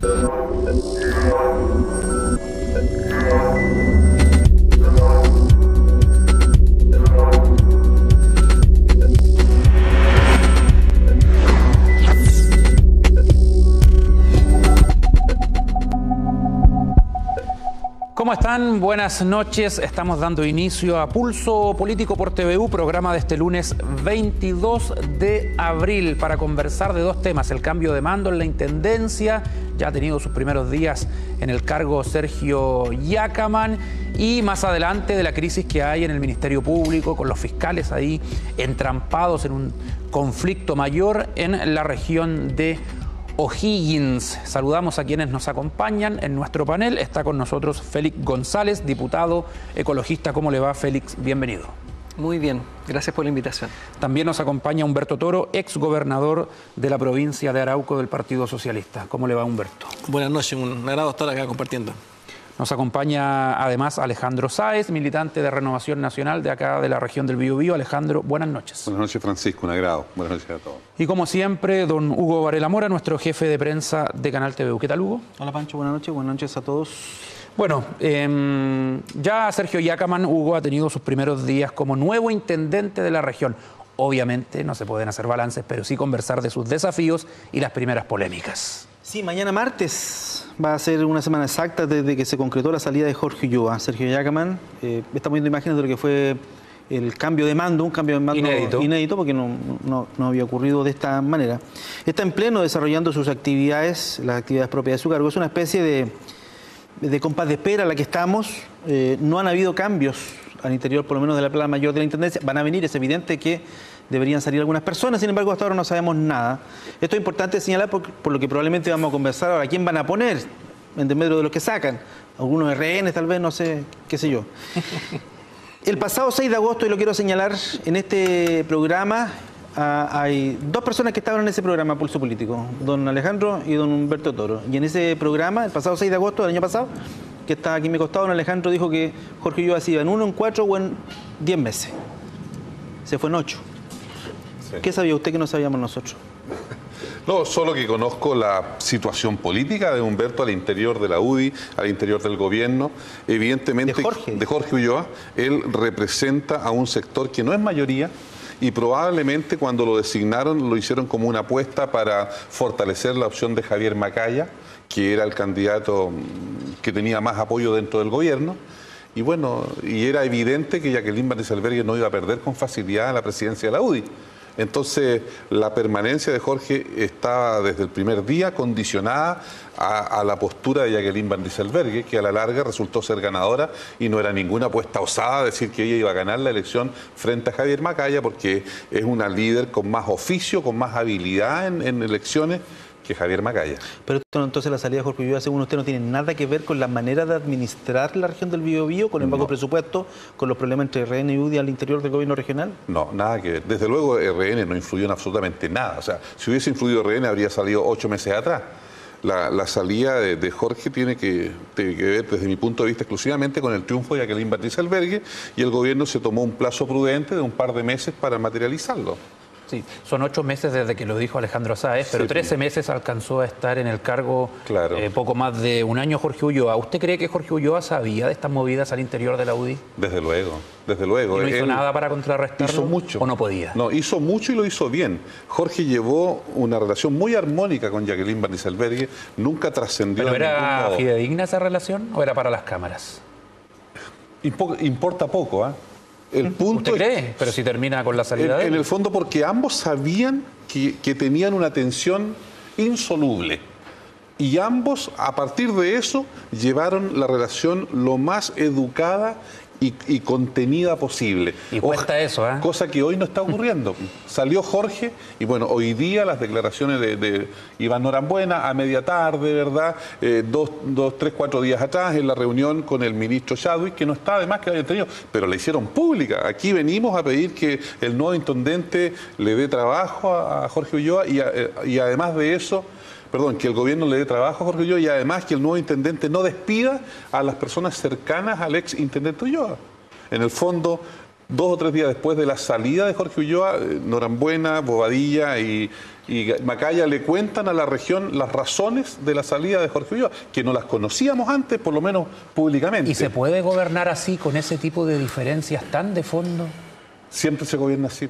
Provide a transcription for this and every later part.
¿Cómo están? Buenas noches. Estamos dando inicio a Pulso Político por TVU, programa de este lunes 22 de abril, para conversar de dos temas: el cambio de mando en la Intendencia, ya ha tenido sus primeros días en el cargo Sergio Yacamán, y más adelante de la crisis que hay en el Ministerio Público, con los fiscales ahí entrampados en un conflicto mayor en la región de O'Higgins. Saludamos a quienes nos acompañan en nuestro panel. Está con nosotros Félix González, diputado ecologista. ¿Cómo le va, Félix? Bienvenido. Muy bien, gracias por la invitación. También nos acompaña Humberto Toro, exgobernador de la provincia de Arauco del Partido Socialista. ¿Cómo le va, Humberto? Buenas noches, un agrado estar acá compartiendo. Nos acompaña además Alejandro Sáez, militante de Renovación Nacional de acá de la región del Biobío. Alejandro, buenas noches. Buenas noches, Francisco, un agrado. Buenas noches a todos. Y como siempre, don Hugo Varela Mora, nuestro jefe de prensa de Canal TVU. ¿Qué tal, Hugo? Hola, Pancho, buenas noches a todos. Bueno, ya Sergio Yacamán, Hugo, ha tenido sus primeros días como nuevo intendente de la región. Obviamente no se pueden hacer balances, pero sí conversar de sus desafíos y las primeras polémicas. Sí, mañana martes va a ser una semana exacta desde que se concretó la salida de Jorge Ulloa. Sergio Yacamán, estamos viendo imágenes de lo que fue el cambio de mando, un cambio de mando inédito porque no había ocurrido de esta manera. Está en pleno desarrollando sus actividades, las actividades propias de su cargo. Es una especie de compás de espera a la que estamos. No han habido cambios al interior, por lo menos de la plana mayor de la Intendencia. Van a venir, es evidente que deberían salir algunas personas, sin embargo hasta ahora no sabemos nada. Esto es importante señalar por lo que probablemente vamos a conversar ahora. ¿Quién van a poner en medio de los que sacan? Algunos RN tal vez, no sé, qué sé yo. El pasado 6 de agosto, y lo quiero señalar en este programa, hay dos personas que estaban en ese programa Pulso Político, don Alejandro y don Humberto Toro. Y en ese programa, el pasado 6 de agosto del año pasado, que está aquí a mi costado, don Alejandro dijo que Jorge Ulloa se iba en 1, en 4 o en 10 meses. Se fue en 8. Sí. ¿Qué sabía usted que no sabíamos nosotros? No, solo que conozco la situación política de Humberto al interior de la UDI, al interior del gobierno. Evidentemente, de Jorge Ulloa, él representa a un sector que no es mayoría, y probablemente cuando lo designaron lo hicieron como una apuesta para fortalecer la opción de Javier Macaya, que era el candidato que tenía más apoyo dentro del gobierno. Y bueno, y era evidente que Jacqueline Van Rysselberghe no iba a perder con facilidad la presidencia de la UDI. Entonces, la permanencia de Jorge estaba desde el primer día condicionada a la postura de Jacqueline Van Rysselberghe, que a la larga resultó ser ganadora, y no era ninguna apuesta osada decir que ella iba a ganar la elección frente a Javier Macaya, porque es una líder con más oficio, con más habilidad en elecciones que Javier Macaya. Pero entonces la salida de Jorge Ulloa, según usted, no tiene nada que ver con la manera de administrar la región del Biobío, con el bajo presupuesto, con los problemas entre RN y UDI al interior del gobierno regional. No, nada que ver. Desde luego RN no influyó en absolutamente nada. O sea, si hubiese influido RN habría salido 8 meses atrás. La salida de Jorge tiene que ver, desde mi punto de vista, exclusivamente con el triunfo de Jacqueline Van Rysselberghe, y el gobierno se tomó un plazo prudente de un par de meses para materializarlo. Sí, son 8 meses desde que lo dijo Alejandro Sáez, pero 13 meses alcanzó a estar en el cargo, claro. Poco más de un año Jorge Ulloa. ¿Usted cree que Jorge Ulloa sabía de estas movidas al interior de la UDI? Desde luego, desde luego. ¿Y no hizo nada para contrarrestarlo? Hizo mucho. ¿O no podía? No, hizo mucho y lo hizo bien. Jorge llevó una relación muy armónica con Jacqueline Van Rysselberghe, nunca trascendió. ¿Pero era fidedigna esa relación o era para las cámaras? Importa poco, ¿ah? El punto ¿Usted cree? Pero si termina con la salida de él. En el fondo porque ambos sabían que tenían una tensión insoluble. Y ambos, a partir de eso, llevaron la relación lo más educada y contenida posible. Y cuesta eso, ¿eh? Cosa que hoy no está ocurriendo. Salió Jorge y bueno, hoy día las declaraciones de Iván Norambuena a media tarde, ¿verdad? 3, 4 días atrás en la reunión con el ministro Chadwick, que no está de más que la hayan tenido, pero la hicieron pública. Aquí venimos a pedir que el nuevo intendente le dé trabajo a Jorge Ulloa y además de eso, que el gobierno le dé trabajo a Jorge Ulloa, y además que el nuevo intendente no despida a las personas cercanas al ex intendente Ulloa. En el fondo, 2 o 3 días después de la salida de Jorge Ulloa, Norambuena, Bobadilla y Macaya le cuentan a la región las razones de la salida de Jorge Ulloa, que no las conocíamos antes, por lo menos públicamente. ¿Y se puede gobernar así, con ese tipo de diferencias tan de fondo? Siempre se gobierna así.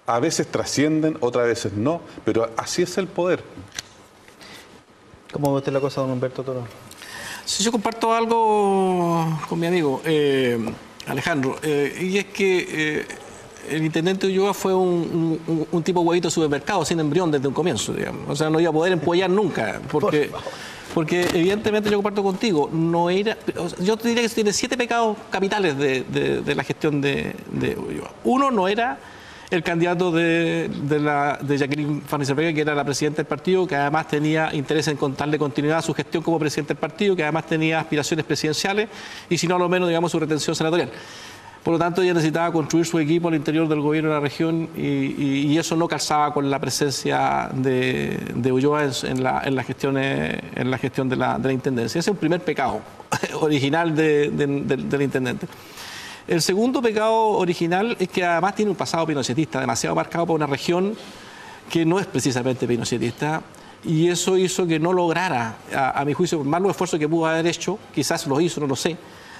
A veces trascienden, otras veces no, pero así es el poder. ¿Cómo ve usted la cosa, don Humberto Toro? Sí, yo comparto algo con mi amigo Alejandro, y es que el intendente Ulloa fue un tipo huevito de supermercado, sin embrión desde un comienzo, digamos. O sea, no iba a poder empollar nunca, porque evidentemente yo comparto contigo, no era, yo te diría que tiene 7 pecados capitales de la gestión de Ulloa. Uno, no era el candidato de Jacqueline Van Rieselberghe, que era la presidenta del partido, que además tenía interés en darle continuidad a su gestión como presidente del partido, que además tenía aspiraciones presidenciales y, si no, a lo menos, digamos, su retención senatorial. Por lo tanto, ella necesitaba construir su equipo al interior del gobierno de la región y eso no calzaba con la presencia de Ulloa en la gestión de la intendencia. Ese es un primer pecado original del intendente. El segundo pecado original es que además tiene un pasado pinochetista, demasiado marcado por una región que no es precisamente pinochetista, y eso hizo que no lograra, a mi juicio, por más los esfuerzos que pudo haber hecho, quizás los hizo, no lo sé,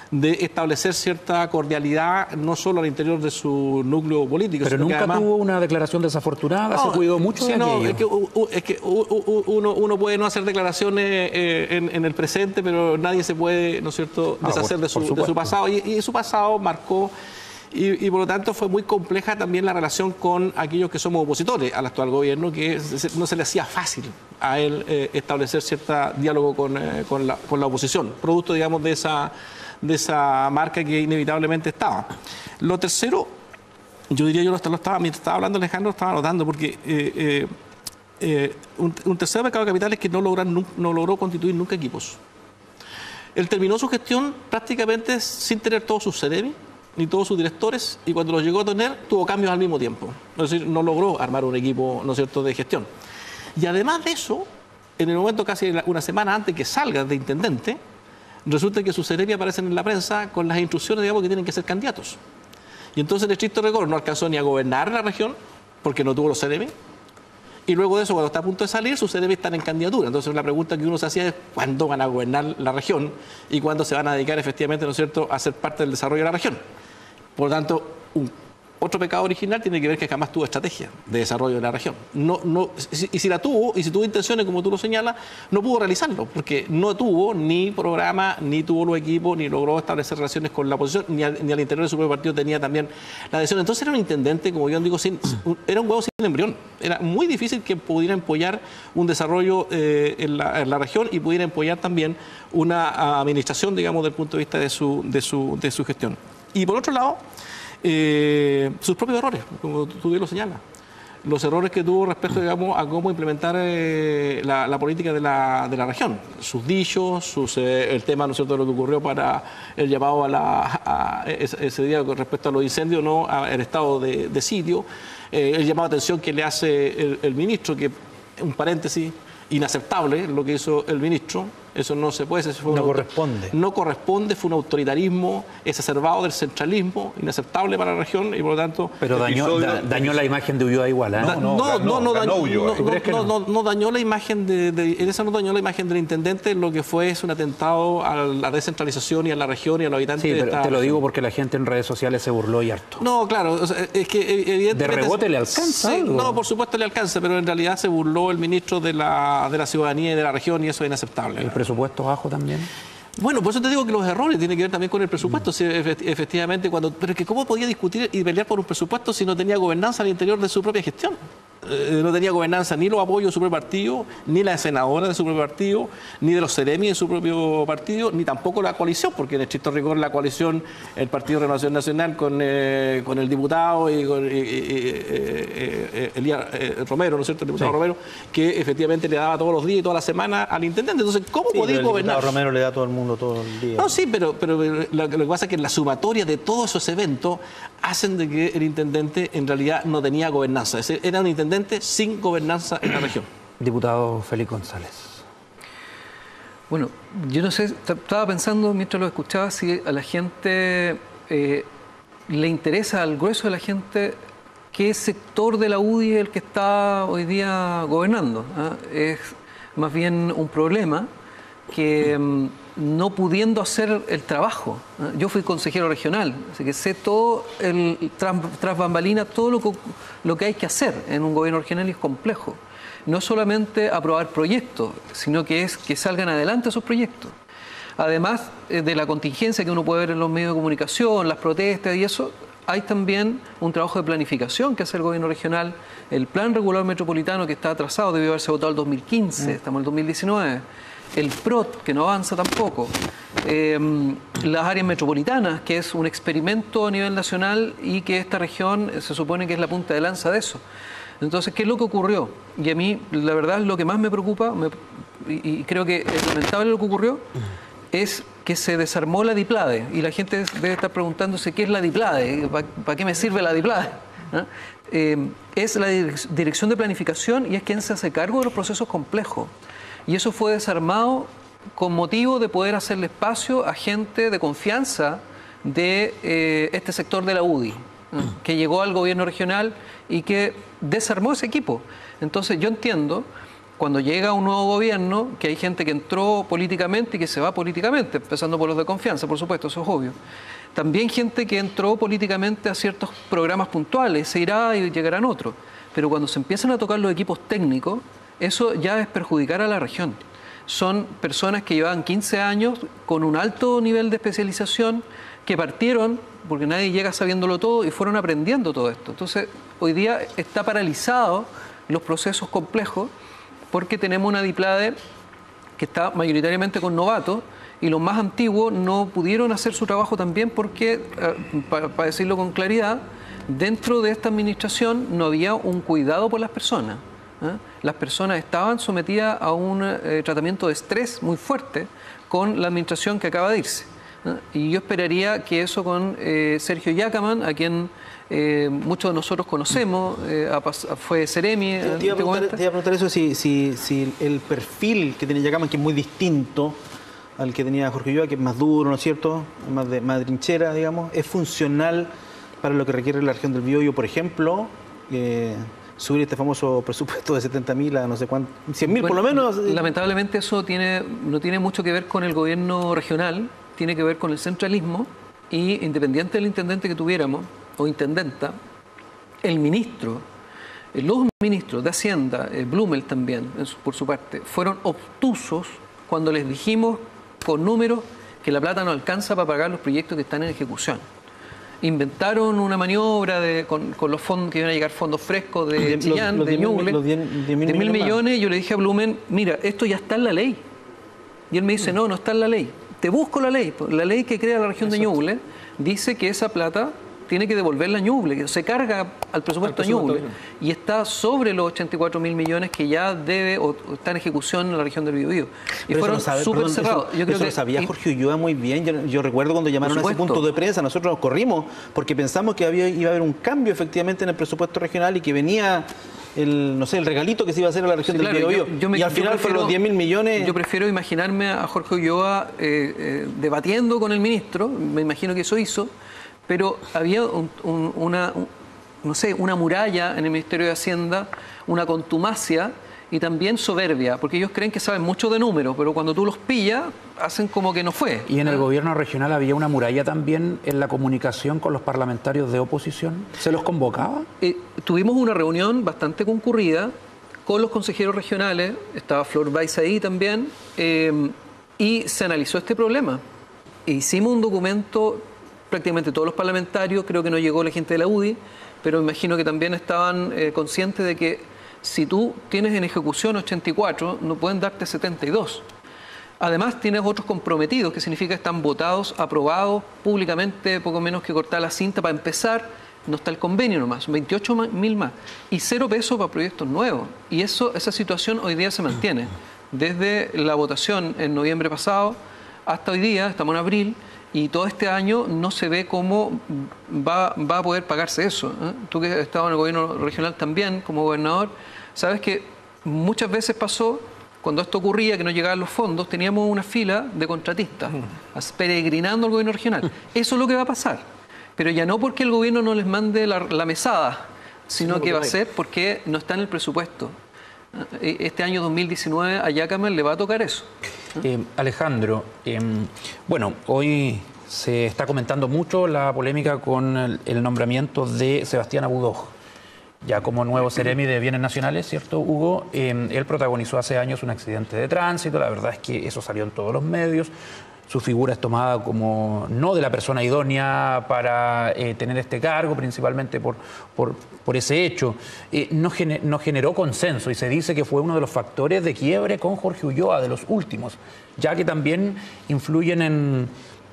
de establecer cierta cordialidad no solo al interior de su núcleo político. Pero nunca además tuvo una declaración desafortunada, se cuidó mucho de aquello. Es que uno puede no hacer declaraciones en el presente, pero nadie se puede, ¿no es cierto?, deshacer de su pasado. Y su pasado marcó, y por lo tanto fue muy compleja también la relación con aquellos que somos opositores al actual gobierno, que no se le hacía fácil a él establecer cierto diálogo con la oposición, producto, digamos, de esa marca que inevitablemente estaba. Lo tercero, yo diría, mientras estaba hablando Alejandro, estaba notando, porque un tercer pecado capital es que no logró constituir nunca equipos. Él terminó su gestión prácticamente sin tener todos sus CEREMI, ni todos sus directores, y cuando los llegó a tener, tuvo cambios al mismo tiempo. Es decir, no logró armar un equipo, ¿no es cierto?, de gestión. Y además de eso, en el momento casi una semana antes que salga de intendente, resulta que sus CEREMI aparecen en la prensa con las instrucciones, digamos, que tienen que ser candidatos. Y entonces, en estricto rigor, no alcanzó ni a gobernar la región, porque no tuvo los CEREMI. Y luego de eso, cuando está a punto de salir, sus CEREMI están en candidatura. Entonces, la pregunta que uno se hacía es ¿cuándo van a gobernar la región? Y cuándo se van a dedicar efectivamente, ¿no es cierto?, a ser parte del desarrollo de la región. Por lo tanto, otro pecado original tiene que ver que jamás tuvo estrategia de desarrollo de la región. Y si la tuvo, y si tuvo intenciones, como tú lo señalas, no pudo realizarlo, porque no tuvo ni programa, ni tuvo los equipos, ni logró establecer relaciones con la oposición, ni al interior de su propio partido tenía también la adhesión. Entonces era un intendente, como yo digo, era un huevo sin embrión. Era muy difícil que pudiera empollar un desarrollo en la región y pudiera empollar también una administración, digamos, desde el punto de vista de su gestión. Y por otro lado, sus propios errores, como tú bien lo señalas. Los errores que tuvo respecto, digamos, a cómo implementar la política de la región. Sus dichos, el tema, ¿no es cierto?, de lo que ocurrió para el llamado ese día respecto a los incendios, ¿no?, al estado de sitio. El llamado de atención que le hace el ministro, que, un paréntesis, inaceptable lo que hizo el ministro. Eso no se puede, corresponde. No corresponde, fue un autoritarismo exacerbado del centralismo, inaceptable para la región y por lo tanto... Pero dañó la imagen de Ulloa igual, ¿eh? No dañó la imagen en esa no dañó la imagen del intendente, lo que fue es un atentado a la descentralización y a la región y a los habitantes de esta región. Te lo digo porque la gente en redes sociales se burló y harto. No, claro, o sea, es que evidentemente... ¿De rebote le alcanza algo? No, por supuesto le alcanza, pero en realidad se burló el ministro de la ciudadanía y de la región y eso es inaceptable. ¿El presupuesto bajo también? Bueno, por eso te digo que los errores tienen que ver también con el presupuesto. Si efectivamente, pero es que ¿cómo podía discutir y pelear por un presupuesto si no tenía gobernanza al interior de su propia gestión? No tenía gobernanza ni los apoyos de su propio partido, ni la senadora de su propio partido, ni de los CEREMI de su propio partido, ni tampoco la coalición, porque en estricto rigor la coalición, el Partido de Renovación Nacional con el diputado y con Elías Romero, ¿no es cierto?, el diputado Romero, que efectivamente le daba todos los días y toda la semana al intendente. Entonces, ¿cómo podía gobernar? El diputado Romero le da a todo el mundo todo el día. No, sí, pero lo que pasa es que la sumatoria de todos esos eventos hacen de que el intendente en realidad no tenía gobernanza. Era un intendente sin gobernanza en la región. Diputado Félix González. Bueno, yo no sé, estaba pensando mientras lo escuchaba si a la gente le interesa al grueso de la gente qué sector de la UDI es el que está hoy día gobernando. Es más bien un problema que no pudiendo hacer el trabajo. Yo fui consejero regional, así que sé todo tras bambalinas, todo lo que hay que hacer en un gobierno regional, y es complejo. No solamente aprobar proyectos, sino que es que salgan adelante esos proyectos. Además de la contingencia que uno puede ver en los medios de comunicación, las protestas y eso, hay también un trabajo de planificación que hace el gobierno regional. El plan regular metropolitano, que está atrasado, debió haberse votado el 2015, estamos en el 2019. El PROT, que no avanza tampoco. Las áreas metropolitanas, que es un experimento a nivel nacional y que esta región se supone que es la punta de lanza de eso. Entonces, ¿qué es lo que ocurrió? Y a mí, la verdad, lo que más me preocupa, y creo que es lamentable lo que ocurrió, es que se desarmó la DIPLADE. Y la gente debe estar preguntándose qué es la DIPLADE, ¿para qué me sirve la DIPLADE? Es la Dirección de Planificación y es quien se hace cargo de los procesos complejos. Y eso fue desarmado con motivo de poder hacerle espacio a gente de confianza de este sector de la UDI, que llegó al gobierno regional y que desarmó ese equipo. Entonces yo entiendo, cuando llega un nuevo gobierno, que hay gente que entró políticamente y que se va políticamente, empezando por los de confianza, por supuesto, eso es obvio. También gente que entró políticamente a ciertos programas puntuales, se irá y llegarán otros. Pero cuando se empiezan a tocar los equipos técnicos, eso ya es perjudicar a la región. Son personas que llevaban 15 años con un alto nivel de especialización, que partieron, porque nadie llega sabiéndolo todo, y fueron aprendiendo todo esto. Entonces, hoy día está paralizado los procesos complejos porque tenemos una DIPLADE que está mayoritariamente con novatos y los más antiguos no pudieron hacer su trabajo también porque, para decirlo con claridad, dentro de esta administración no había un cuidado por las personas. Las personas estaban sometidas a un tratamiento de estrés muy fuerte con la administración que acaba de irse. Y yo esperaría que eso con Sergio Yacaman, a quien muchos de nosotros conocemos, fue Seremi. Te iba a preguntar eso, si el perfil que tiene Yacaman, que es muy distinto al que tenía Jorge Ulloa, que es más duro, ¿no es cierto?, más de trinchera, digamos, es funcional para lo que requiere la región del Biobío, por ejemplo, subir este famoso presupuesto de 70.000 a no sé cuánto, 100.000 por lo menos. Lamentablemente eso no tiene mucho que ver con el gobierno regional, tiene que ver con el centralismo, y independiente del intendente que tuviéramos, o intendenta, el ministro, los ministros de Hacienda, Blumel también, por su parte, fueron obtusos cuando les dijimos con números que la plata no alcanza para pagar los proyectos que están en ejecución. Inventaron una maniobra con los fondos, que iban a llegar fondos frescos de Chillán, de Ñuble, de 1.000 millones. Yo le dije a Blumen, mira, esto ya está en la ley. Y él me dice, no está en la ley. Te busco la ley. La ley que crea la región de Ñuble dice que esa plata tiene que devolverla a Ñuble, que se carga al presupuesto de Ñuble, y está sobre los 84.000 millones que ya debe o está en ejecución en la región del Biobío. Y fueron súper cerrados. Yo creo que lo sabía Jorge Ulloa muy bien. Yo recuerdo cuando llamaron a ese punto de prensa, nosotros nos corrimos porque pensamos que iba a haber un cambio efectivamente en el presupuesto regional y que venía el regalito que se iba a hacer a la región del Biobío. Y al final fueron los 10.000 millones. Yo prefiero imaginarme a Jorge Ulloa debatiendo con el ministro, me imagino que eso hizo, pero había una muralla en el Ministerio de Hacienda, una contumacia y también soberbia, porque ellos creen que saben mucho de números, pero cuando tú los pillas, hacen como que no fue. ¿Y en el gobierno regional había una muralla también en la comunicación con los parlamentarios de oposición? ¿Se los convocaba? Tuvimos una reunión bastante concurrida con los consejeros regionales, estaba Flor Weiss ahí también, y se analizó este problema. Hicimos un documento, prácticamente todos los parlamentarios, creo que no llegó la gente de la UDI, pero imagino que también estaban conscientes de que si tú tienes en ejecución 84, no pueden darte 72. Además, tienes otros comprometidos, que significa que están votados, aprobados públicamente, poco menos que cortar la cinta para empezar. No está el convenio nomás, son 28.000 más. Y 0 pesos para proyectos nuevos. Y esa situación hoy día se mantiene. Desde la votación en noviembre pasado hasta hoy día, estamos en abril, y todo este año no se ve cómo va a poder pagarse eso. Tú que has estado en el gobierno regional también, como gobernador, sabes que muchas veces pasó, cuando esto ocurría, que no llegaban los fondos, teníamos una fila de contratistas peregrinando al gobierno regional. Eso es lo que va a pasar. Pero ya no porque el gobierno no les mande la mesada, sino que va a ser porque no está en el presupuesto. Este año 2019 a Yacaman le va a tocar eso. Alejandro, bueno, hoy se está comentando mucho la polémica con el nombramiento de Sebastián Abudoj, ya como nuevo Seremi de Bienes Nacionales, ¿cierto, Hugo? Él protagonizó hace años un accidente de tránsito, la verdad es que eso salió en todos los medios. Su figura es tomada como no de la persona idónea para tener este cargo, principalmente por ese hecho. No generó consenso y se dice que fue uno de los factores de quiebre con Jorge Ulloa, de los últimos, ya que también influyen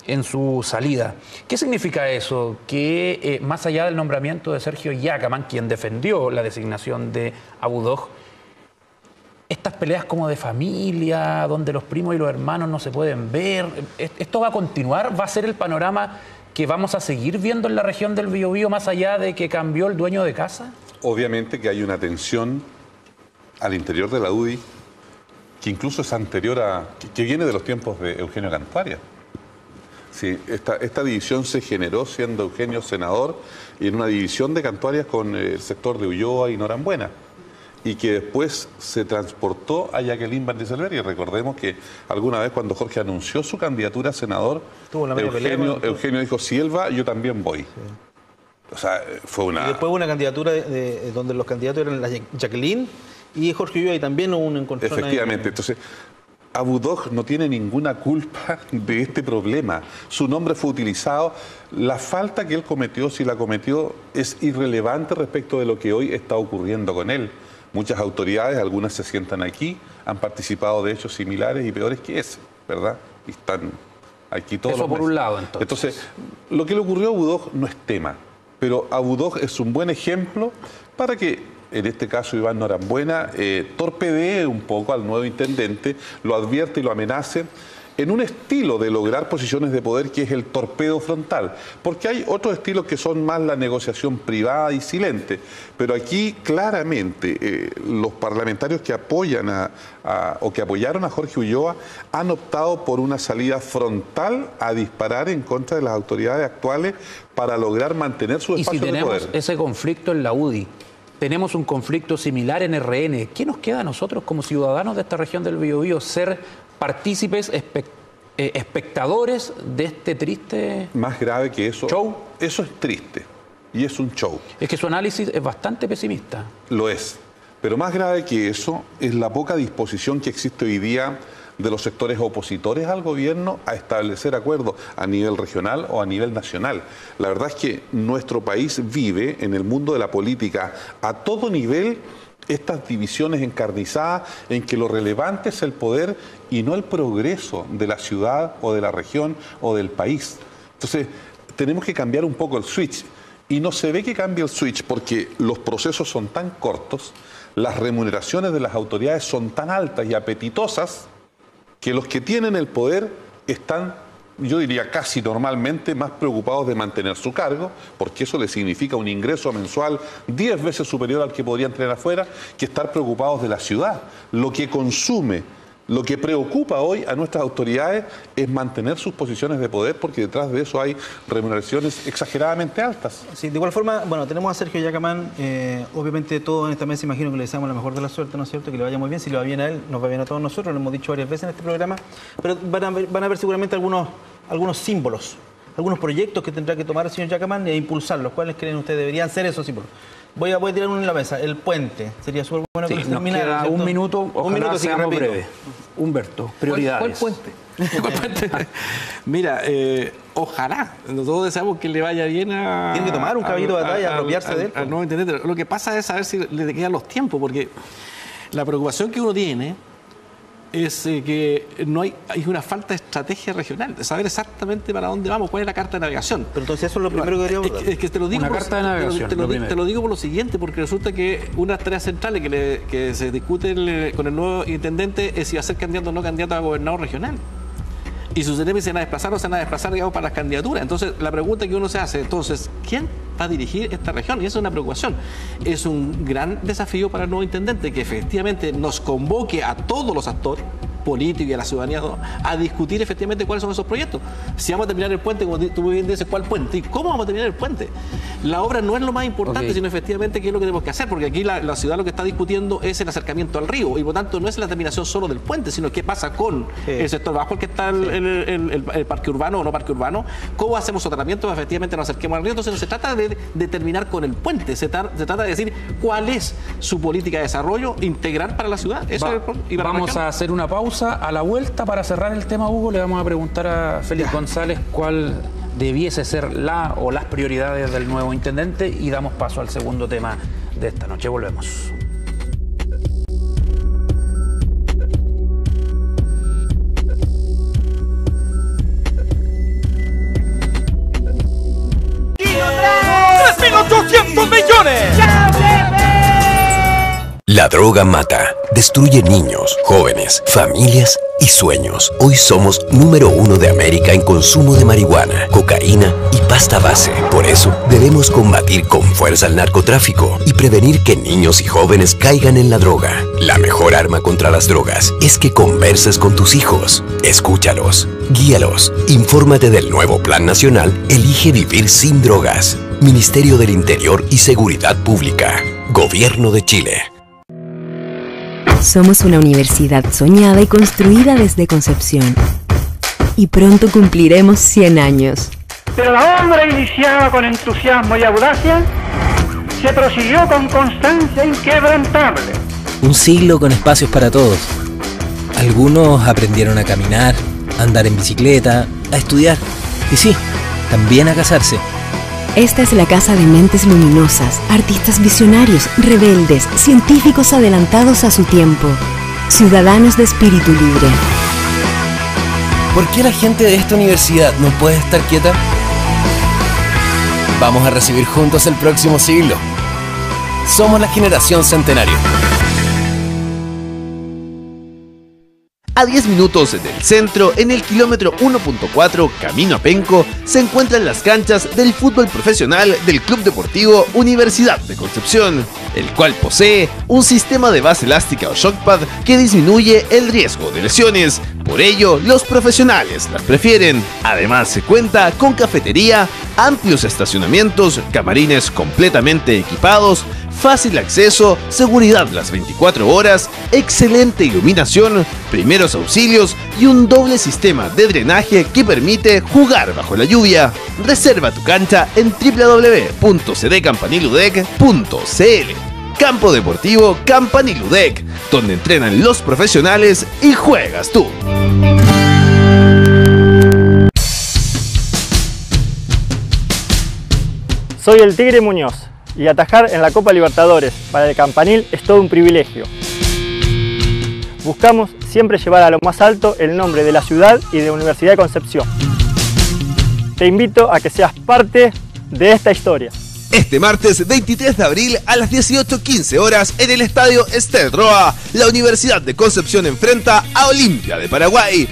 en su salida. ¿Qué significa eso? Que más allá del nombramiento de Sergio Yacaman, quien defendió la designación de Abudoj, estas peleas como de familia, donde los primos y los hermanos no se pueden ver, ¿esto va a continuar? ¿Va a ser el panorama que vamos a seguir viendo en la región del Biobío más allá de que cambió el dueño de casa? Obviamente que hay una tensión al interior de la UDI que incluso es anterior que viene de los tiempos de Eugenio Cantuaria. Sí, esta división se generó siendo Eugenio senador y en una división de Cantuarias con el sector de Ulloa y Norambuena, y que después se transportó a Jacqueline Van Rieselberghe. Y recordemos que alguna vez cuando Jorge anunció su candidatura a senador, Eugenio dijo, si él va, yo también voy. Sí. O sea, fue una... Y después hubo una candidatura donde los candidatos eran la Jacqueline y Jorge Ulloa, y también hubo un encontrón. Efectivamente, entonces... Abudoj no tiene ninguna culpa de este problema. Su nombre fue utilizado. La falta que él cometió, si la cometió, es irrelevante respecto de lo que hoy está ocurriendo con él. Muchas autoridades, algunas se sientan aquí, han participado de hechos similares y peores que ese, ¿verdad? Y están aquí todos. Eso por un lado, entonces. Entonces, lo que le ocurrió a Abudoj no es tema, pero Abudoj es un buen ejemplo para que, en este caso Iván Norambuena, torpedee un poco al nuevo intendente, lo advierte y lo amenace en un estilo de lograr posiciones de poder que es el torpedo frontal, porque hay otros estilos que son más la negociación privada y silente, pero aquí claramente los parlamentarios que apoyan o que apoyaron a Jorge Ulloa han optado por una salida frontal a disparar en contra de las autoridades actuales para lograr mantener su espacio de poder. Y si tenemos ese conflicto en la UDI, tenemos un conflicto similar en RN, ¿qué nos queda a nosotros como ciudadanos de esta región del Biobío? Ser partícipes, espectadores de este triste... Más grave que eso, show. Eso es triste y es un show. Es que su análisis es bastante pesimista. Lo es, pero más grave que eso es la poca disposición que existe hoy día de los sectores opositores al gobierno a establecer acuerdos a nivel regional o a nivel nacional. La verdad es que nuestro país vive en el mundo de la política a todo nivel estas divisiones encarnizadas en que lo relevante es el poder y no el progreso de la ciudad o de la región o del país. Entonces, tenemos que cambiar un poco el switch. Y no se ve que cambie el switch porque los procesos son tan cortos, las remuneraciones de las autoridades son tan altas y apetitosas, que los que tienen el poder están, yo diría casi normalmente, más preocupados de mantener su cargo, porque eso les significa un ingreso mensual 10 veces superior al que podrían tener afuera, que estar preocupados de la ciudad. Lo que consume, lo que preocupa hoy a nuestras autoridades es mantener sus posiciones de poder, porque detrás de eso hay remuneraciones exageradamente altas. Sí, de igual forma, bueno, tenemos a Sergio Yacaman, obviamente todos en esta mesa imagino que le deseamos la mejor de la suerte, ¿no es cierto? Que le vaya muy bien, si le va bien a él, nos va bien a todos nosotros, lo hemos dicho varias veces en este programa, pero van a haber seguramente algunos símbolos, algunos proyectos que tendrá que tomar el señor Yacaman e impulsarlos. ¿Cuáles creen ustedes deberían ser esos símbolos? Voy a tirar uno en la mesa. El puente. Sería súper bueno que nos queda un minuto. Ojalá seamos breve. Humberto, prioridades. ¿Cuál puente? Mira, ojalá. Nosotros deseamos que le vaya bien a... Tiene que tomar un caballito de batalla, apropiarse de él. Al nuevo intendente. Lo que pasa es saber si le quedan los tiempos, porque la preocupación que uno tiene es que no hay una falta de estrategia regional, de saber exactamente para dónde vamos, cuál es la carta de navegación. Pero entonces eso es lo primero que debería abordar. Es que te lo digo, una carta de navegación, te lo digo por lo siguiente, porque resulta que una tarea central que se discute con el nuevo intendente es si va a ser candidato o no candidato a gobernador regional. Y sus enemigos se van a desplazar o se van a desplazar, digamos, para las candidaturas. Entonces, la pregunta que uno se hace, entonces, ¿quién va a dirigir esta región? Y esa es una preocupación. Es un gran desafío para el nuevo intendente, que efectivamente nos convoque a todos los actores, políticos y a la ciudadanía a discutir efectivamente cuáles son esos proyectos. Si vamos a terminar el puente, como tú muy bien dices, ¿cuál puente? ¿Y cómo vamos a terminar el puente? La obra no es lo más importante, sino efectivamente qué es lo que tenemos que hacer, porque aquí la ciudad lo que está discutiendo es el acercamiento al río, y por tanto no es la terminación solo del puente, sino qué pasa con el sector bajo, el que está el parque urbano o no parque urbano, cómo hacemos soterramientos, efectivamente nos acerquemos al río. Entonces no se trata de terminar con el puente, se trata de decir cuál es su política de desarrollo integral para la ciudad. Vamos a hacer una pausa. A la vuelta, para cerrar el tema, Hugo, le vamos a preguntar a Félix González cuál debiese ser la o las prioridades del nuevo intendente, y damos paso al segundo tema de esta noche. Volvemos. ¡3.800 millones! La droga mata, destruye niños, jóvenes, familias y sueños. Hoy somos número 1 de América en consumo de marihuana, cocaína y pasta base. Por eso debemos combatir con fuerza el narcotráfico y prevenir que niños y jóvenes caigan en la droga. La mejor arma contra las drogas es que converses con tus hijos. Escúchalos, guíalos, infórmate del nuevo Plan Nacional Elige Vivir Sin Drogas. Ministerio del Interior y Seguridad Pública. Gobierno de Chile. Somos una universidad soñada y construida desde concepción. Y pronto cumpliremos 100 años. Pero la obra iniciada con entusiasmo y audacia se prosiguió con constancia inquebrantable. Un siglo con espacios para todos. Algunos aprendieron a caminar, a andar en bicicleta, a estudiar. Y sí, también a casarse. Esta es la casa de mentes luminosas, artistas visionarios, rebeldes, científicos adelantados a su tiempo, ciudadanos de espíritu libre. ¿Por qué la gente de esta universidad no puede estar quieta? Vamos a recibir juntos el próximo siglo. Somos la generación centenario. A 10 minutos del centro, en el kilómetro 1.4, camino a Penco, se encuentran las canchas del fútbol profesional del Club Deportivo Universidad de Concepción, el cual posee un sistema de base elástica o shockpad que disminuye el riesgo de lesiones. Por ello, los profesionales las prefieren. Además, se cuenta con cafetería, amplios estacionamientos, camarines completamente equipados, fácil acceso, seguridad las 24 horas, excelente iluminación, primeros auxilios y un doble sistema de drenaje que permite jugar bajo la lluvia. Reserva tu cancha en www.cdcampaniludec.cl. Campo Deportivo Campaniludec, donde entrenan los profesionales y juegas tú. Soy el Tigre Muñoz y atajar en la Copa Libertadores para el Campanil es todo un privilegio. Buscamos siempre llevar a lo más alto el nombre de la ciudad y de la Universidad de Concepción. Te invito a que seas parte de esta historia. Este martes 23 de abril a las 18:15 horas en el estadio Estel Roa, la Universidad de Concepción enfrenta a Olimpia de Paraguay.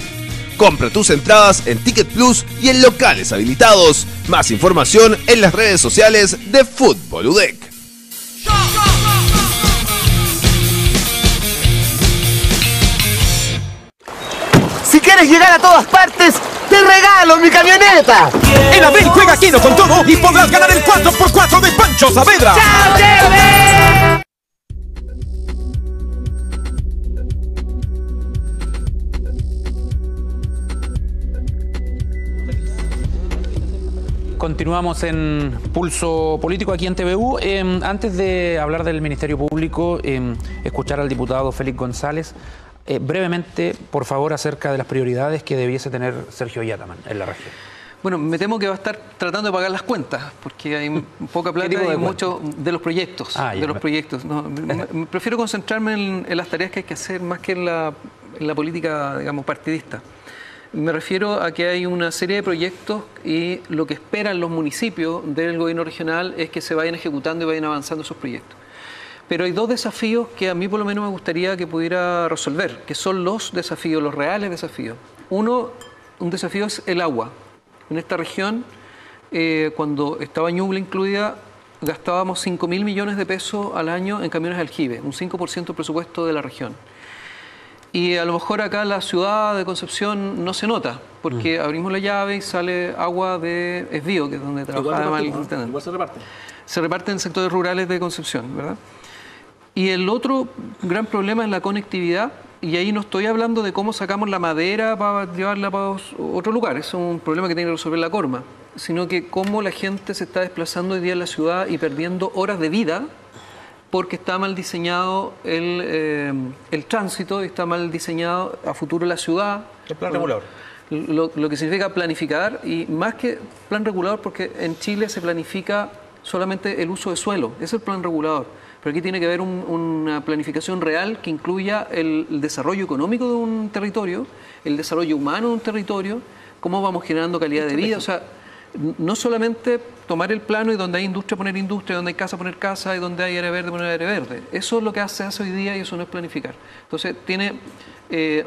Compra tus entradas en Ticket Plus y en locales habilitados. Más información en las redes sociales de Fútbol UDEC. Si quieres llegar a todas partes, ¡te regalo mi camioneta! En abril juega Keno con todo y podrás ganar el 4x4 de Pancho Saavedra. ¡Chao, Chile! Continuamos en Pulso Político aquí en TVU. Antes de hablar del Ministerio Público, escuchar al diputado Félix González, brevemente, por favor, acerca de las prioridades que debiese tener Sergio Yataman en la región. Bueno, me temo que va a estar tratando de pagar las cuentas, porque hay poca plata y muchos de los proyectos. No, prefiero concentrarme en las tareas que hay que hacer más que en la política, digamos, partidista. Me refiero a que hay una serie de proyectos y lo que esperan los municipios del gobierno regional es que se vayan ejecutando y vayan avanzando esos proyectos. Pero hay dos desafíos que a mí por lo menos me gustaría que pudiera resolver, que son los desafíos, los reales desafíos. Un desafío es el agua. En esta región, cuando estaba Ñuble incluida, gastábamos 5.000 millones de pesos al año en camiones de aljibe, un 5% del presupuesto de la región. Y a lo mejor acá en la ciudad de Concepción no se nota, porque abrimos la llave y sale agua de Esvío, que es donde trabajaba el intendente. Igual se reparte. Se reparte en sectores rurales de Concepción, ¿verdad? Y el otro gran problema es la conectividad, y ahí no estoy hablando de cómo sacamos la madera para llevarla para otros lugares, es un problema que tiene que resolver la Corma, sino que cómo la gente se está desplazando hoy día en la ciudad y perdiendo horas de vida porque está mal diseñado el tránsito y está mal diseñado a futuro la ciudad. El plan regulador. Lo que significa planificar, y más que plan regulador, porque en Chile se planifica solamente el uso de suelo, es el plan regulador. Pero aquí tiene que haber una planificación real que incluya el desarrollo económico de un territorio, el desarrollo humano de un territorio, cómo vamos generando calidad de vida. O sea, no solamente tomar el plano y donde hay industria poner industria, donde hay casa poner casa y donde hay área verde poner área verde. Eso es lo que se hace hoy día y eso no es planificar. Entonces tiene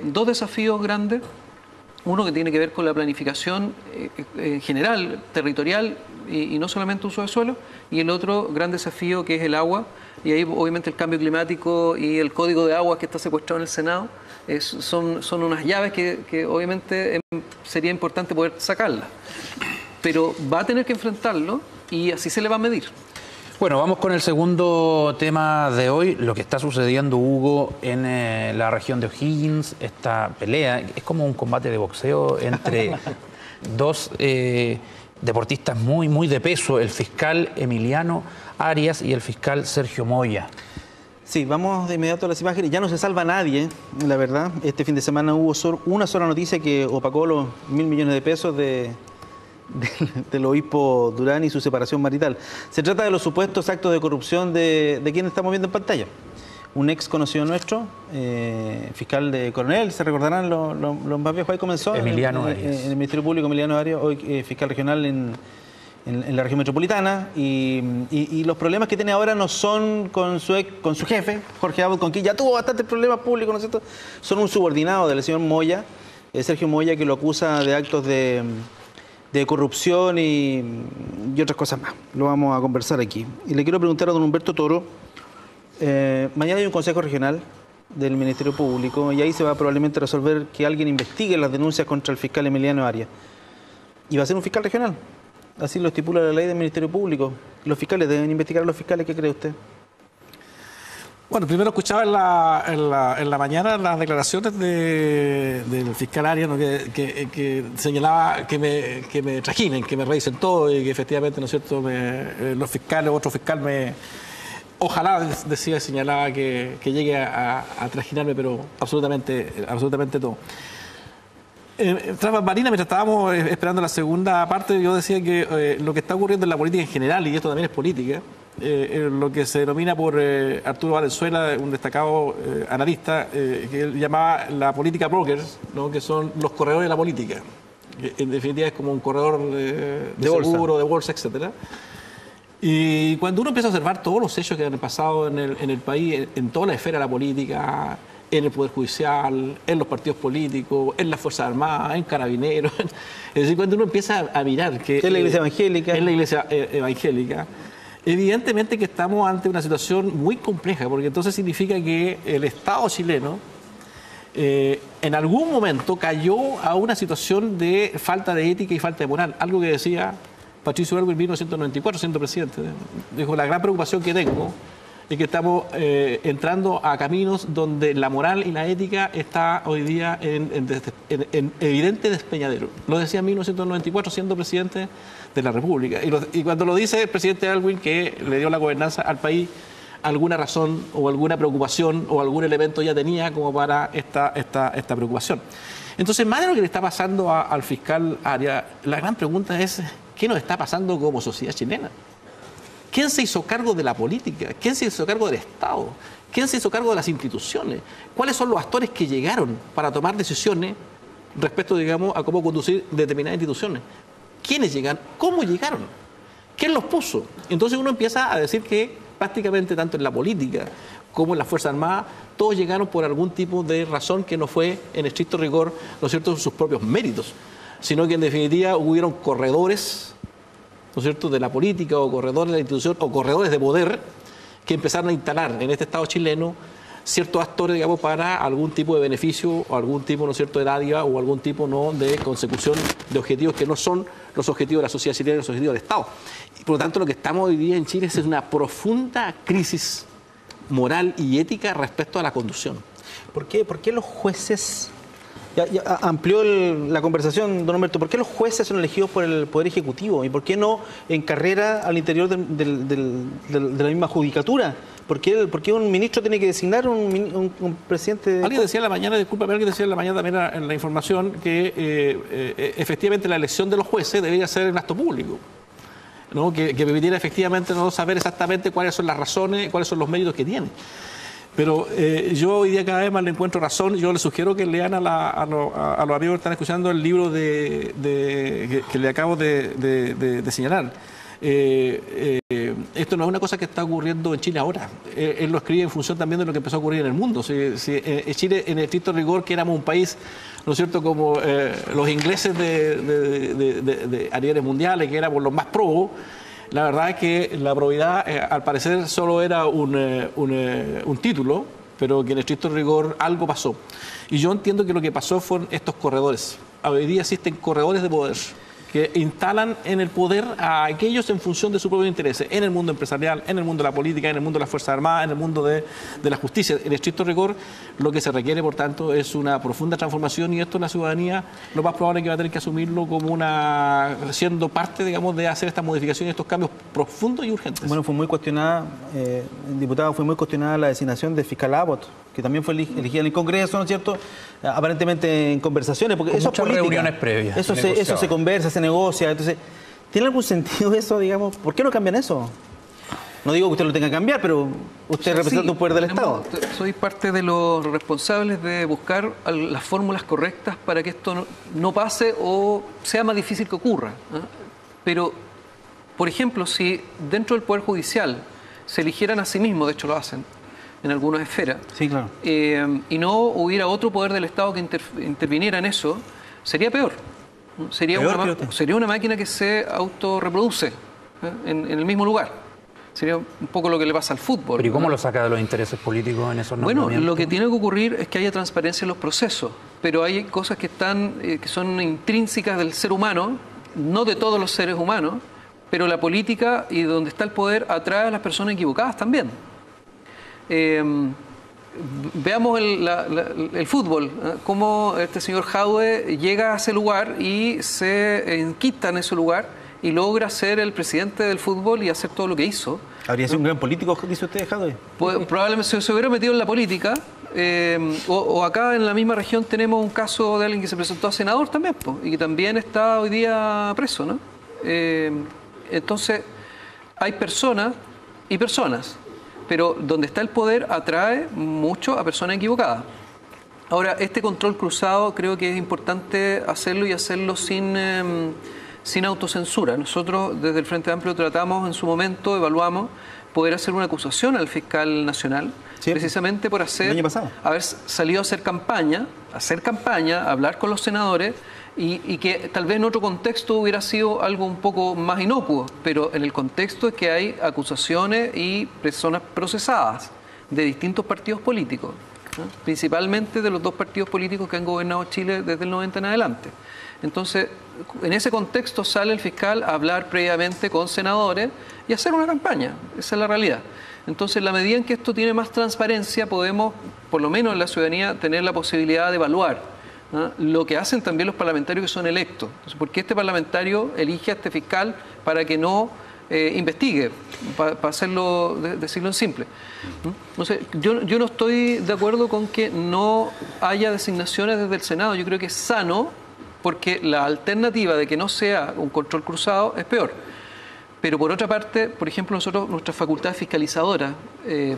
dos desafíos grandes. Uno que tiene que ver con la planificación en general, territorial y no solamente uso de suelo. Y el otro gran desafío que es el agua. Y ahí obviamente el cambio climático y el código de aguas que está secuestrado en el Senado son unas llaves que obviamente sería importante poder sacarlas. Pero va a tener que enfrentarlo y así se le va a medir. Bueno, vamos con el segundo tema de hoy, lo que está sucediendo, Hugo, en la región de O'Higgins. Esta pelea es como un combate de boxeo entre dos deportistas muy de peso, el fiscal Emiliano Arias y el fiscal Sergio Moya. Sí, vamos de inmediato a las imágenes. Ya no se salva nadie, la verdad. Este fin de semana hubo una sola noticia que opacó los 1.000 millones de pesos del obispo Durán y su separación marital. Se trata de los supuestos actos de corrupción de quien estamos viendo en pantalla. Un ex conocido nuestro, fiscal de Coronel, se recordarán los más viejos, ahí comenzó Emiliano Arias. En el Ministerio Público, Emiliano Arias, hoy fiscal regional en la región metropolitana, y los problemas que tiene ahora no son con su jefe, Jorge Abud, con quien ya tuvo bastantes problemas públicos, ¿no es cierto? Son un subordinado del señor Moya, Sergio Moya, que lo acusa de actos de corrupción y otras cosas más. Lo vamos a conversar aquí. Y le quiero preguntar a don Humberto Toro, mañana hay un consejo regional del Ministerio Público y ahí se va probablemente a resolver que alguien investigue las denuncias contra el fiscal Emiliano Arias. Y va a ser un fiscal regional. Así lo estipula la ley del Ministerio Público. Los fiscales deben investigar a los fiscales. ¿Qué cree usted? Bueno, primero escuchaba en la mañana las declaraciones del fiscal Arias, ¿no? que señalaba que me trajinen, que me revisen todo y que efectivamente, ¿no es cierto?, los fiscales, otro fiscal ojalá, decía, señalaba que llegue a trajinarme, pero absolutamente todo. Tras bambalinas, mientras estábamos esperando la segunda parte, yo decía que lo que está ocurriendo en la política en general, y esto también es política, lo que se denomina por Arturo Valenzuela, un destacado analista, que él llamaba la política brokers, ¿no?, que son los corredores de la política. Que en definitiva es como un corredor de seguro, de bolsa, etcétera. Y cuando uno empieza a observar todos los hechos que han pasado en el país, en toda la esfera de la política, en el Poder Judicial, en los partidos políticos, en las Fuerzas Armadas, en Carabineros. Es decir, cuando uno empieza a mirar que... En la Iglesia Evangélica. En la Iglesia Evangélica. Evidentemente que estamos ante una situación muy compleja, porque entonces significa que el Estado chileno en algún momento cayó a una situación de falta de ética y falta de moral. Algo que decía Patricio Aylwin en 1994, siendo presidente. Dijo, la gran preocupación que tengo es que estamos entrando a caminos donde la moral y la ética está hoy día en evidente despeñadero. Lo decía en 1994, siendo presidente de la República. Y cuando lo dice el presidente Aylwin, que le dio la gobernanza al país, alguna razón o alguna preocupación o algún elemento ya tenía como para esta preocupación. Entonces, más de lo que le está pasando al fiscal Arias, la gran pregunta es, ¿qué nos está pasando como sociedad chilena? ¿Quién se hizo cargo de la política? ¿Quién se hizo cargo del Estado? ¿Quién se hizo cargo de las instituciones? ¿Cuáles son los actores que llegaron para tomar decisiones respecto, digamos, a cómo conducir determinadas instituciones? ¿Quiénes llegan? ¿Cómo llegaron? ¿Quién los puso? Entonces uno empieza a decir que prácticamente tanto en la política como en las Fuerzas Armadas, todos llegaron por algún tipo de razón que no fue en estricto rigor, ¿no es cierto?, sus propios méritos, sino que en definitiva hubieron corredores, ¿no es cierto?, de la política o corredores de la institución o corredores de poder que empezaron a instalar en este Estado chileno ciertos actores, digamos, para algún tipo de beneficio o algún tipo, ¿no es cierto?, de dádiva o algún tipo, ¿no?, de consecución de objetivos que no son los objetivos de la sociedad chilena, los objetivos del Estado. Y por lo tanto, lo que estamos hoy día en Chile es una profunda crisis moral y ética respecto a la conducción. ¿Por qué los jueces... Ya amplió la conversación, don Humberto. ¿Por qué los jueces son elegidos por el Poder Ejecutivo? ¿Y por qué no en carrera al interior de la misma judicatura? ¿Por qué un ministro tiene que designar un presidente? Alguien decía en la mañana, discúlpame, alguien decía en la mañana también en la información que efectivamente la elección de los jueces debería ser en acto público, ¿no? Que permitiera efectivamente no saber exactamente cuáles son las razones, cuáles son los méritos que tienen. Pero yo hoy día cada vez más le encuentro razón. Yo les sugiero que lean a los amigos que están escuchando el libro que le acabo de señalar. Esto no es una cosa que está ocurriendo en Chile ahora. Él lo escribe en función también de lo que empezó a ocurrir en el mundo. Chile, en estricto rigor, que éramos un país, ¿no es cierto?, como los ingleses a niveles mundiales, que éramos los más probos. La verdad es que la probidad, al parecer, solo era un título, pero que en estricto rigor algo pasó. Y yo entiendo que lo que pasó fueron estos corredores. Hoy día existen corredores de poder que instalan en el poder a aquellos en función de sus propios intereses, en el mundo empresarial, en el mundo de la política, en el mundo de las Fuerzas Armadas, en el mundo de la justicia. En estricto rigor, lo que se requiere, por tanto, es una profunda transformación, y esto la ciudadanía lo más probable es que va a tener que asumirlo como siendo parte, digamos, de hacer estas modificaciones, estos cambios profundos y urgentes. Bueno, fue muy cuestionada, diputado, fue muy cuestionada la designación de fiscal Abbott, que también fue elegida en el Congreso, ¿no es cierto?, aparentemente en conversaciones, porque eso es política. Reuniones previas. Eso se conversa, se negocia. Entonces, ¿tiene algún sentido eso, digamos? ¿Por qué no cambian eso? No digo que usted lo tenga que cambiar, pero usted representa un poder del Estado. Soy parte de los responsables de buscar las fórmulas correctas para que esto no pase o sea más difícil que ocurra, ¿eh? Pero, por ejemplo, si dentro del Poder Judicial se eligieran a sí mismos, de hecho lo hacen en algunas esferas, sí, claro, y no hubiera otro poder del Estado que interviniera en eso, sería peor. Sería una máquina que se autorreproduce, ¿eh?, en el mismo lugar. Sería un poco lo que le pasa al fútbol. ¿Pero y cómo lo saca de los intereses políticos en esos nombramientos? Bueno, lo que tiene que ocurrir es que haya transparencia en los procesos, pero hay cosas que son intrínsecas del ser humano, no de todos los seres humanos, pero la política y donde está el poder atrae a las personas equivocadas también. Veamos el fútbol, cómo este señor Jadwe llega a ese lugar y se enquista en ese lugar y logra ser el presidente del fútbol y hacer todo lo que hizo. ¿Habría sido un gran político, dice usted, Jadwe? Pues, probablemente se hubiera metido en la política, o acá en la misma región tenemos un caso de alguien que se presentó a senador también, y que también está hoy día preso, ¿no? Entonces, hay personas y personas, pero donde está el poder atrae mucho a personas equivocadas. Ahora, este control cruzado creo que es importante hacerlo y hacerlo sin autocensura. Nosotros desde el Frente Amplio tratamos en su momento, evaluamos, poder hacer una acusación al fiscal nacional, sí, precisamente por haber salido a hacer campaña, hablar con los senadores, y que tal vez en otro contexto hubiera sido algo un poco más inocuo, pero en el contexto es que hay acusaciones y personas procesadas de distintos partidos políticos, ¿no?, principalmente de los dos partidos políticos que han gobernado Chile desde el 90 en adelante. Entonces, en ese contexto sale el fiscal a hablar previamente con senadores y hacer una campaña. Esa es la realidad. Entonces, en la medida en que esto tiene más transparencia, podemos, por lo menos en la ciudadanía, tener la posibilidad de evaluar, ¿no?, lo que hacen también los parlamentarios que son electos. Entonces, ¿por qué este parlamentario elige a este fiscal para que no investigue? Para decirlo en simple. Entonces, yo no estoy de acuerdo con que no haya designaciones desde el Senado. Yo creo que es sano, porque la alternativa de que no sea un control cruzado es peor. Pero por otra parte, por ejemplo, nosotros, nuestras facultades fiscalizadoras,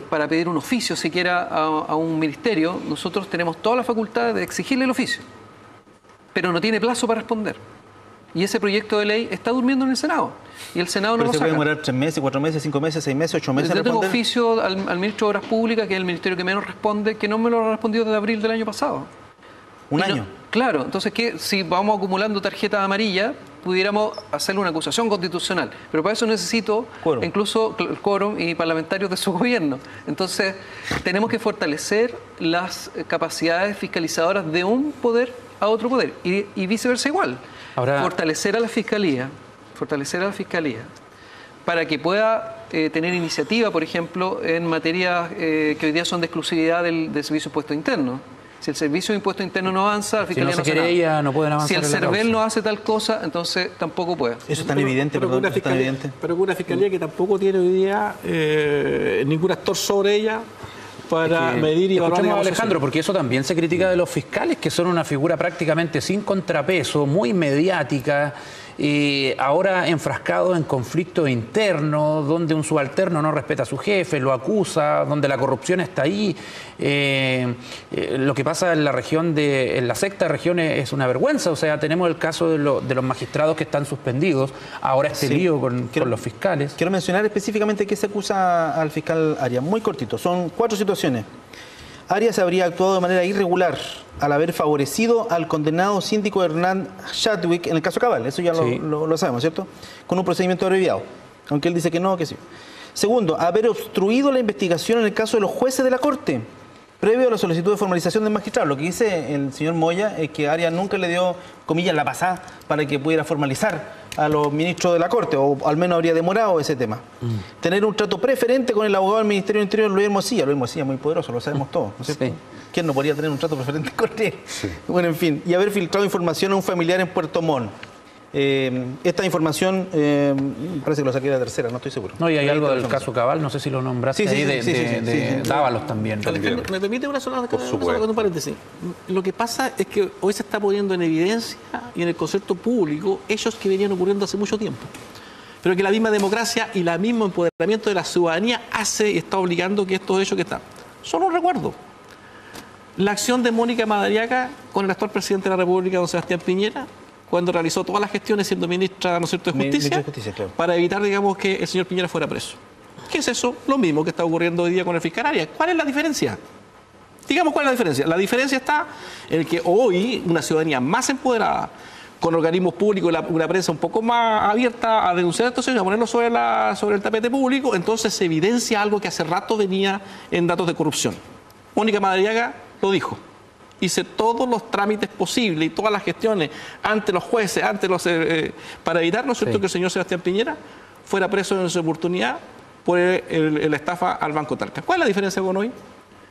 para pedir un oficio siquiera a un ministerio, nosotros tenemos toda la facultad de exigirle el oficio, pero no tiene plazo para responder. Y ese proyecto de ley está durmiendo en el Senado. Y el Senado no lo saca. ¿Pero se puede demorar 3 meses, 4 meses, 5 meses, 6 meses, 8 meses? Yo tengo oficio al ministro de Obras Públicas, que es el ministerio que menos responde, que no me lo ha respondido desde abril del año pasado. ¿Un año? Claro, entonces si vamos acumulando tarjetas amarillas, pudiéramos hacerle una acusación constitucional. Pero para eso necesito quórum, incluso quórum y parlamentarios de su gobierno. Entonces, tenemos que fortalecer las capacidades fiscalizadoras de un poder a otro poder y viceversa igual. Ahora, fortalecer a la fiscalía para que pueda tener iniciativa, por ejemplo, en materias que hoy día son de exclusividad del Servicio de Impuesto Interno. Si el Servicio de Impuesto Interno no avanza, la Fiscalía no querella, no pueden avanzar. Si el CERVEL no hace tal cosa, entonces tampoco puede. Eso es tan evidente, pero una fiscalía que tampoco tiene hoy día ningún actor sobre ella para medir y evaluar. Escuchemos a Alejandro, porque eso también se critica de los fiscales, que son una figura prácticamente sin contrapeso, muy mediática, ahora enfrascado en conflictos internos, donde un subalterno no respeta a su jefe, lo acusa, donde la corrupción está ahí. Lo que pasa en la región en la sexta región es una vergüenza. O sea, tenemos el caso de los magistrados que están suspendidos, ahora lío con los fiscales. Quiero mencionar específicamente qué se acusa al fiscal Arias, muy cortito, son 4 situaciones. Arias habría actuado de manera irregular al haber favorecido al condenado síndico Hernán Chadwick en el caso Cabal, eso ya lo sabemos, ¿cierto? Con un procedimiento abreviado, aunque él dice que no, que sí. Segundo, haber obstruido la investigación en el caso de los jueces de la Corte, previo a la solicitud de formalización del magistrado. Lo que dice el señor Moya es que Arias nunca le dio, comillas, la pasada para que pudiera formalizar a los ministros de la Corte, o al menos habría demorado ese tema. Tener un trato preferente con el abogado del Ministerio del Interior, Luis Hermosilla. Luis Hermosilla muy poderoso, lo sabemos todos, ¿no es cierto? ¿Quién no podría tener un trato preferente con él? Bueno, en fin. Y haber filtrado información a un familiar en Puerto Montt. Esta información parece que lo saqué de la tercera, no estoy seguro. No, y hay algo del caso Cabal, no sé si lo nombraste de Dávalos también. ¿Me permite una sola un paréntesis? Lo que pasa es que hoy se está poniendo en evidencia y en el concepto público hechos que venían ocurriendo hace mucho tiempo, pero que la misma democracia y el mismo empoderamiento de la ciudadanía hace y está obligando que estos hechos que están. Solo un recuerdo. La acción de Mónica Madariaga con el actual presidente de la República, don Sebastián Piñera, cuando realizó todas las gestiones siendo ministra, ¿no es cierto?, de Justicia, claro, para evitar, digamos, que el señor Piñera fuera preso. ¿Qué es eso? Lo mismo que está ocurriendo hoy día con el fiscal Arias. ¿Cuál es la diferencia? Digamos, ¿cuál es la diferencia? La diferencia está en que hoy una ciudadanía más empoderada, con organismos públicos, una prensa un poco más abierta a denunciar estos hechos, a ponerlo sobre el tapete público, entonces se evidencia algo que hace rato venía en datos de corrupción. Mónica Madariaga lo dijo. Hice todos los trámites posibles y todas las gestiones ante los jueces, para evitar, ¿no es cierto?, que el señor Sebastián Piñera fuera preso en su oportunidad por la estafa al Banco Talca. ¿Cuál es la diferencia con hoy?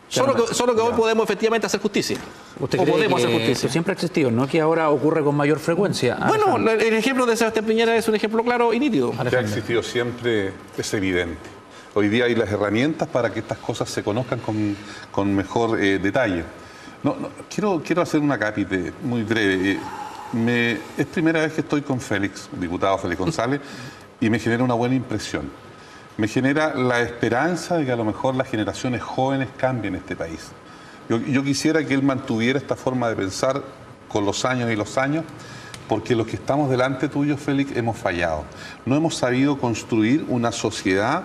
Solo que hoy podemos efectivamente hacer justicia. ¿Usted cree podemos hacer justicia? Eso siempre ha existido, ¿no? Que ahora ocurre con mayor frecuencia. Bueno, el ejemplo de Sebastián Piñera es un ejemplo claro y nítido. Que ha existido siempre, es evidente. Hoy día hay las herramientas para que estas cosas se conozcan con mejor detalle. Quiero hacer una cápite muy breve. Es primera vez que estoy con Félix, diputado Félix González, y me genera una buena impresión. Me genera la esperanza de que a lo mejor las generaciones jóvenes cambien este país. Yo quisiera que él mantuviera esta forma de pensar con los años y los años, porque los que estamos delante tuyo, Félix, hemos fallado. No hemos sabido construir una sociedad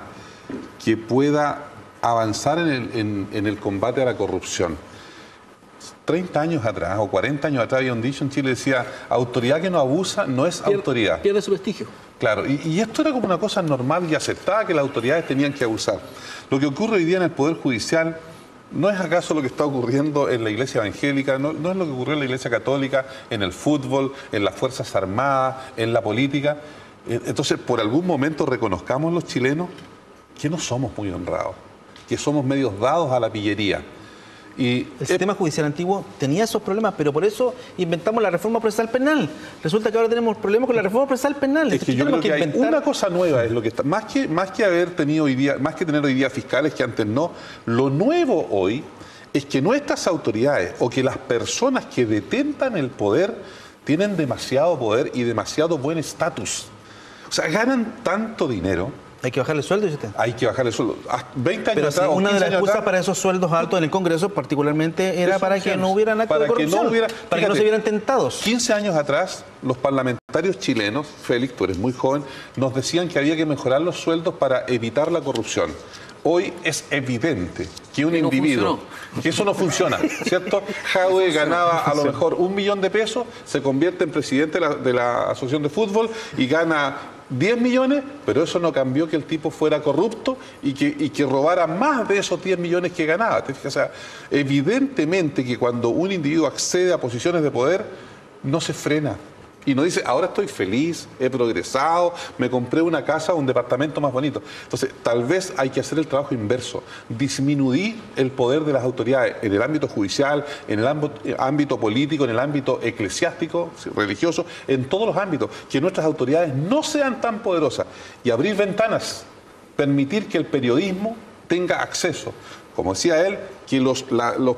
que pueda avanzar en el combate a la corrupción. 30 años atrás o 40 años atrás había un dicho en Chile, decía, autoridad que no abusa no es autoridad. Pierde su prestigio. Claro, y esto era como una cosa normal y aceptada, que las autoridades tenían que abusar. Lo que ocurre hoy día en el Poder Judicial no es acaso lo que está ocurriendo en la Iglesia Evangélica, no es lo que ocurrió en la Iglesia Católica, en el fútbol, en las Fuerzas Armadas, en la política. Entonces, por algún momento reconozcamos los chilenos que no somos muy honrados, que somos medios dados a la pillería. Y el sistema judicial antiguo tenía esos problemas, pero por eso inventamos la reforma procesal penal. Resulta que ahora tenemos problemas con la reforma procesal penal. Es que yo creo que hay una cosa nueva, es lo que está, más que haber tenido hoy día, más que tener hoy día fiscales que antes no, lo nuevo hoy es que nuestras autoridades o que las personas que detentan el poder tienen demasiado poder y demasiado buen estatus. O sea, ganan tanto dinero. Hay que bajarle el sueldo, ¿sí? Hay que bajarle el sueldo. 20 años pero atrás, sí, una de las excusas para esos sueldos altos en el Congreso particularmente era para que no hubieran actos de corrupción, para que no se vieran tentados. 15 años atrás, los parlamentarios chilenos, Félix, tú eres muy joven, nos decían que había que mejorar los sueldos para evitar la corrupción. Hoy es evidente que un individuo. Que eso no funciona, ¿cierto? Jadwe ganaba a lo mejor 1 millón de pesos, se convierte en presidente de la asociación de fútbol y gana 10 millones, pero eso no cambió que el tipo fuera corrupto y que robara más de esos 10 millones que ganaba. ¿Te fijas? O sea, evidentemente que cuando un individuo accede a posiciones de poder, no se frena. Y no dice, ahora estoy feliz, he progresado, me compré una casa, un departamento más bonito. Entonces, tal vez hay que hacer el trabajo inverso, disminuir el poder de las autoridades en el ámbito judicial, en el ámbito político, en el ámbito eclesiástico, religioso, en todos los ámbitos, que nuestras autoridades no sean tan poderosas y abrir ventanas, permitir que el periodismo tenga acceso. Como decía él, que los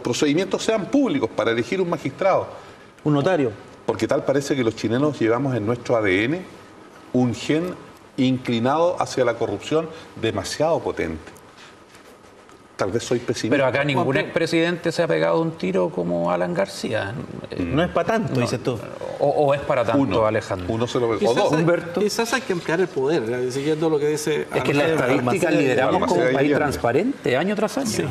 procedimientos sean públicos para elegir un magistrado. Un notario. Porque tal parece que los chilenos llevamos en nuestro ADN un gen inclinado hacia la corrupción demasiado potente. Tal vez soy pesimista. Pero acá ningún expresidente se ha pegado un tiro como Alan García. No es para tanto, dices tú. O es para tanto, Alejandro. Uno se lo ve. O dos. Humberto. Quizás hay que ampliar el poder, siguiendo lo que dice... Es que en la estadística lideramos como un país transparente, año tras año. Sí.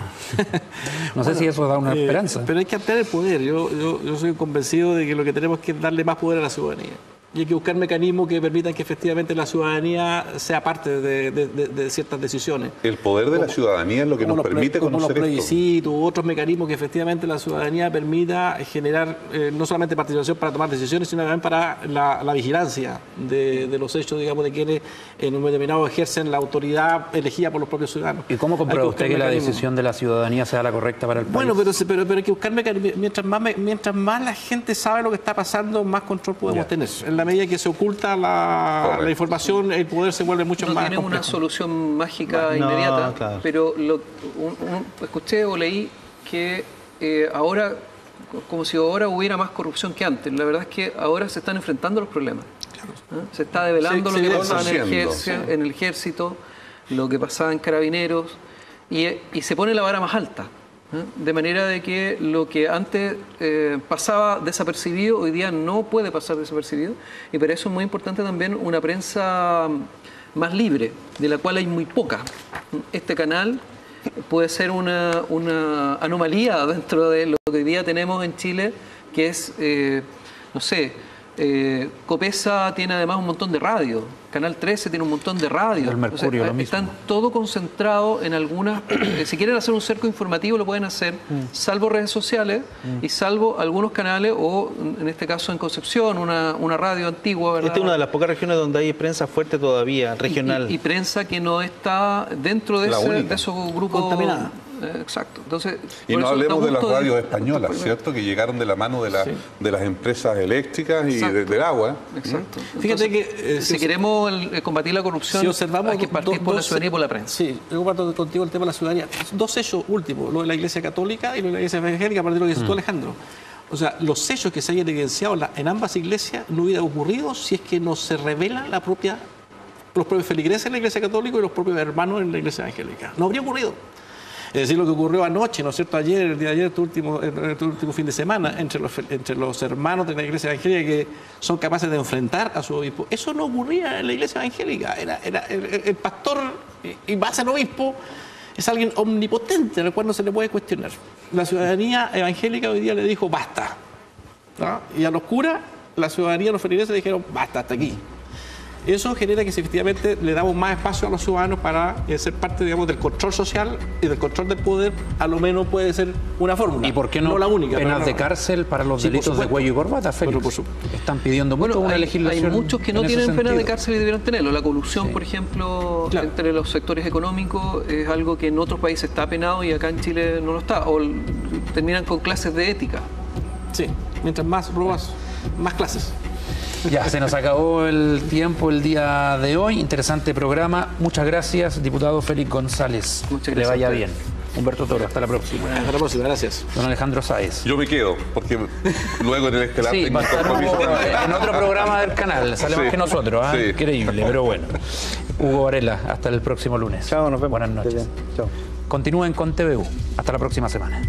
No sé si eso da una esperanza. Pero hay que ampliar el poder. Yo soy convencido de que lo que tenemos que darle más poder a la ciudadanía. Y hay que buscar mecanismos que permitan que efectivamente la ciudadanía sea parte de ciertas decisiones. El poder de la ciudadanía es lo que nos permite conocer esto. Como los plebiscitos u otros mecanismos que efectivamente la ciudadanía permita generar no solamente participación para tomar decisiones, sino también para la vigilancia de los hechos, digamos, de quienes en un momento determinado ejercen la autoridad elegida por los propios ciudadanos. ¿Y cómo comprueba usted que la decisión de la ciudadanía sea la correcta para el país? Bueno, pero hay que buscar mecanismos. Mientras más la gente sabe lo que está pasando, más control podemos tener. En la medida que se oculta la información, el poder se vuelve mucho más complejo. No tiene una solución mágica inmediata, claro. Pero escuché o leí que ahora, como si ahora hubiera más corrupción que antes. La verdad es que ahora se están enfrentando los problemas. Claro. Se está develando lo que pasaba en el ejército, lo que pasaba en carabineros, y se pone la vara más alta. De manera de que lo que antes pasaba desapercibido, hoy día no puede pasar desapercibido, y para eso es muy importante también una prensa más libre, de la cual hay muy poca. Este canal puede ser una anomalía dentro de lo que hoy día tenemos en Chile, que es, no sé, Copesa tiene además un montón de radios, Canal 13 tiene un montón de radios. El Mercurio, lo mismo. Están todo concentrado en algunas. Si quieren hacer un cerco informativo lo pueden hacer, salvo redes sociales y salvo algunos canales, o en este caso en Concepción, una radio antigua, ¿verdad? Esta es una de las pocas regiones donde hay prensa fuerte todavía, regional. Y prensa que no está dentro de esos grupos contaminados. Exacto. Entonces, y no hablemos de las radios españolas, ¿cierto? Que llegaron de la mano de las empresas eléctricas y del agua. Exacto. Fíjate que si queremos combatir la corrupción, si observamos, hay que partir por la ciudadanía y por la prensa. Sí, yo comparto contigo el tema de la ciudadanía. Dos hechos últimos, lo de la Iglesia Católica y lo de la Iglesia Evangélica, a partir de lo que dices tú, Alejandro. O sea, los hechos que se hayan evidenciado en ambas iglesias no hubieran ocurrido si es que no se revelan los propios feligreses en la Iglesia Católica y los propios hermanos en la Iglesia Evangélica. No habría ocurrido. Es decir, lo que ocurrió anoche, ¿no es cierto? Ayer, el día de ayer, tu último fin de semana, entre los hermanos de la Iglesia Evangélica que son capaces de enfrentar a su obispo. Eso no ocurría en la Iglesia Evangélica. Era el pastor y base al obispo es alguien omnipotente, al cual no se le puede cuestionar. La ciudadanía evangélica hoy día le dijo basta, ¿no? Y a los curas, la ciudadanía, los feligreses le dijeron basta, hasta aquí. Eso genera que si efectivamente le damos más espacio a los ciudadanos para ser parte, digamos, del control social y del control del poder, a lo menos puede ser una fórmula. ¿Y por qué no la única? Penas de cárcel para los delitos de cuello y corbata, Félix? Por supuesto. Están pidiendo mucho una legislación. Hay muchos que no tienen penas de cárcel y debieran tenerlo. La colusión, por ejemplo, entre los sectores económicos es algo que en otros países está penado y acá en Chile no lo está. O terminan con clases de ética. Sí, mientras más robas, más clases. Ya, se nos acabó el tiempo el día de hoy. Interesante programa. Muchas gracias, diputado Félix González. Muchas gracias. Que le vaya bien. Humberto Toro, hasta la próxima. Hasta la próxima, gracias. Don Alejandro Sáez. Yo me quedo, porque luego en el estelar tengo un compromiso. En otro programa del canal, sale más que nosotros, ¿eh? Increíble, pero bueno. Hugo Varela, hasta el próximo lunes. Chao, nos vemos. Buenas noches. Chao. Continúen con TVU. Hasta la próxima semana.